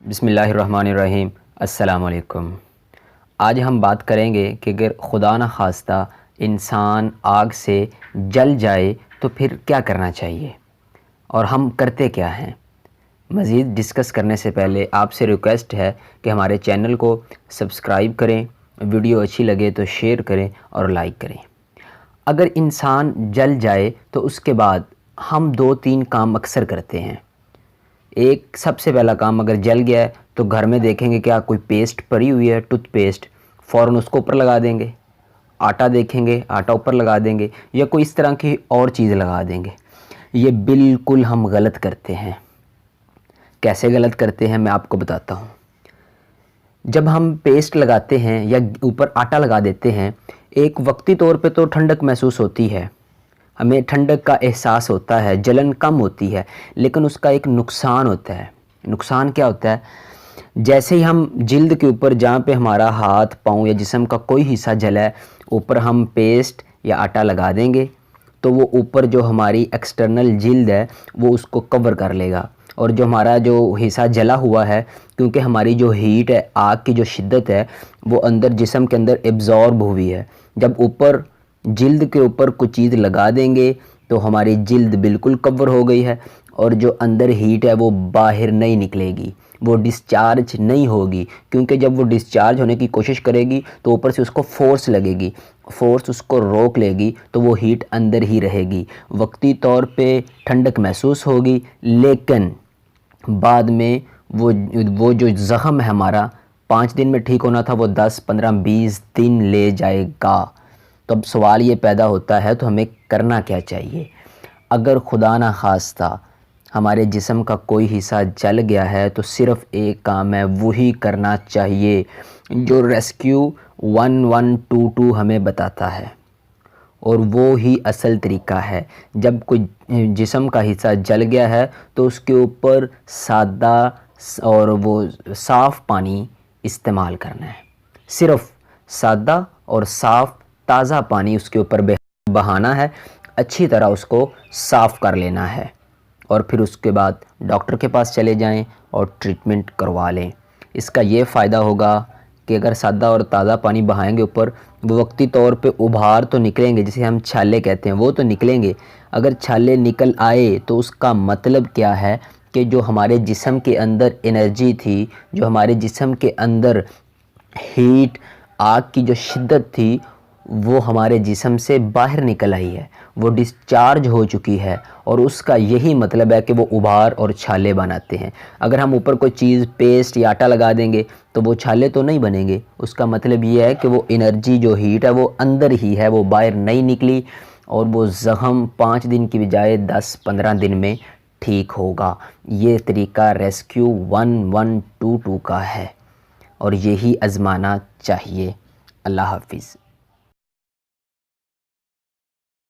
بسم اللہ الرحمن الرحیم۔ السلام علیکم۔ آج ہم بات کریں گے کہ اگر خدا نہ خواستہ انسان آگ سے جل جائے تو پھر کیا کرنا چاہیے اور ہم کرتے کیا ہیں۔ مزید ڈسکس کرنے سے پہلے آپ سے ریکویسٹ ہے کہ ہمارے چینل کو سبسکرائب کریں، ویڈیو اچھی لگے تو شیئر کریں اور لائک کریں۔ اگر انسان جل جائے تو اس کے بعد ہم 2-3 کام اکثر کرتے ہیں۔ ایک سب سے پہلا کام، اگر جل گیا ہے تو گھر میں دیکھیں گے کیا کوئی پیسٹ پڑی ہوئی ہے، ٹوتھ پیسٹ، فوراً اس کو اوپر لگا دیں گے۔ آٹا دیکھیں گے، آٹا اوپر لگا دیں گے، یا کوئی اس طرح کی اور چیز لگا دیں گے۔ یہ بالکل ہم غلط کرتے ہیں۔ کیسے غلط کرتے ہیں میں آپ کو بتاتا ہوں۔ جب ہم پیسٹ لگاتے ہیں یا اوپر آٹا لگا دیتے ہیں، ایک وقتی طور پہ تو ٹھنڈک محسوس ہوتی ہے، ہمیں ٹھنڈک کا احساس ہوتا ہے، جلن کم ہوتی ہے، لیکن اس کا ایک نقصان ہوتا ہے۔ نقصان کیا ہوتا ہے؟ جیسے ہی ہم جلد کے اوپر جہاں پہ ہمارا ہاتھ، پاؤں یا جسم کا کوئی حصہ جلا ہے، اوپر ہم پیسٹ یا آٹا لگا دیں گے تو وہ اوپر جو ہماری ایکسٹرنل جلد ہے وہ اس کو کور کر لے گا، اور جو ہمارا جو حصہ جلا ہوا ہے، کیونکہ ہماری جو ہیٹ ہے، آگ کی جو شدت ہے، وہ اندر جسم کے اندر ایبزارب ہوئی ہے۔ جب اوپر جلد کے اوپر کچھ چیز لگا دیں گے تو ہماری جلد بالکل کور ہو گئی ہے، اور جو اندر ہیٹ ہے وہ باہر نہیں نکلے گی، وہ ڈسچارج نہیں ہوگی، کیونکہ جب وہ ڈسچارج ہونے کی کوشش کرے گی تو اوپر سے اس کو فورس لگے گی، فورس اس کو روک لے گی تو وہ ہیٹ اندر ہی رہے گی۔ وقتی طور پہ ٹھنڈک محسوس ہوگی، لیکن بعد میں وہ جو زخم ہے ہمارا 5 دن میں ٹھیک ہونا تھا، وہ 10، 15، 20 دن لے جائے گا۔ تو اب سوال یہ پیدا ہوتا ہے تو ہمیں کرنا کیا چاہیے؟ اگر خدا نہ خواستہ ہمارے جسم کا کوئی حصہ جل گیا ہے تو صرف ایک کام ہے، وہی کرنا چاہیے جو ریسکیو 1122 ہمیں بتاتا ہے، اور وہ ہی اصل طریقہ ہے۔ جب کوئی جسم کا حصہ جل گیا ہے تو اس کے اوپر سادہ اور وہ صاف پانی استعمال کرنا ہے۔ صرف سادہ اور صاف تازہ پانی اس کے اوپر بہانا ہے، اچھی طرح اس کو صاف کر لینا ہے، اور پھر اس کے بعد ڈاکٹر کے پاس چلے جائیں اور ٹریٹمنٹ کروا لیں۔ اس کا یہ فائدہ ہوگا کہ اگر سادہ اور تازہ پانی بہائیں گے اوپر، وہ وقتی طور پہ ابھار تو نکلیں گے، جسے ہم چھالے کہتے ہیں، وہ تو نکلیں گے۔ اگر چھالے نکل آئے تو اس کا مطلب کیا ہے کہ جو ہمارے جسم کے اندر انرجی تھی، جو ہمارے جسم کے اندر ہیٹ، آگ کی جو شدت تھی، وہ ہمارے جسم سے باہر نکل آئی ہے، وہ ڈسچارج ہو چکی ہے، اور اس کا یہی مطلب ہے کہ وہ ابھار اور چھالے بناتے ہیں۔ اگر ہم اوپر کوئی چیز پیسٹ یا آٹا لگا دیں گے تو وہ چھالے تو نہیں بنیں گے، اس کا مطلب یہ ہے کہ وہ انرجی جو ہیٹ ہے وہ اندر ہی ہے، وہ باہر نہیں نکلی، اور وہ زخم 5 دن کی بجائے 10-15 دن میں ٹھیک ہوگا۔ یہ طریقہ ریسکیو 1122 کا ہے، اور یہی آزمانا چاہیے۔ اللہ حافظ۔